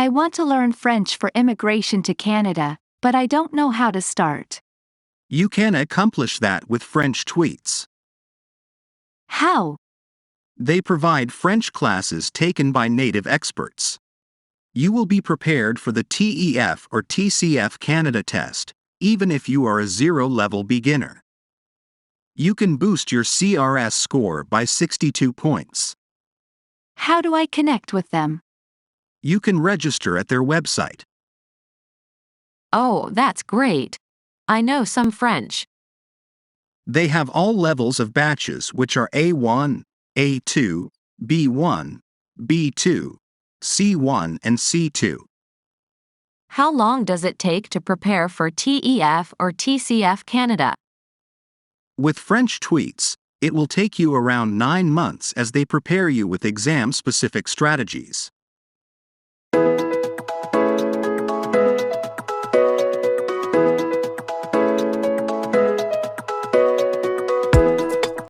I want to learn French for immigration to Canada, but I don't know how to start. You can accomplish that with French tweets. How? They provide French classes taken by native experts. You will be prepared for the TEF or TCF Canada test, even if you are a zero-level beginner. You can boost your CRS score by 62 points. How do I connect with them? You can register at their website. Oh, that's great. I know some French. They have all levels of batches, which are A1, A2, B1, B2, C1 and C2. How long does it take to prepare for TEF or TCF Canada? With French tweets, it will take you around 9 months as they prepare you with exam-specific strategies.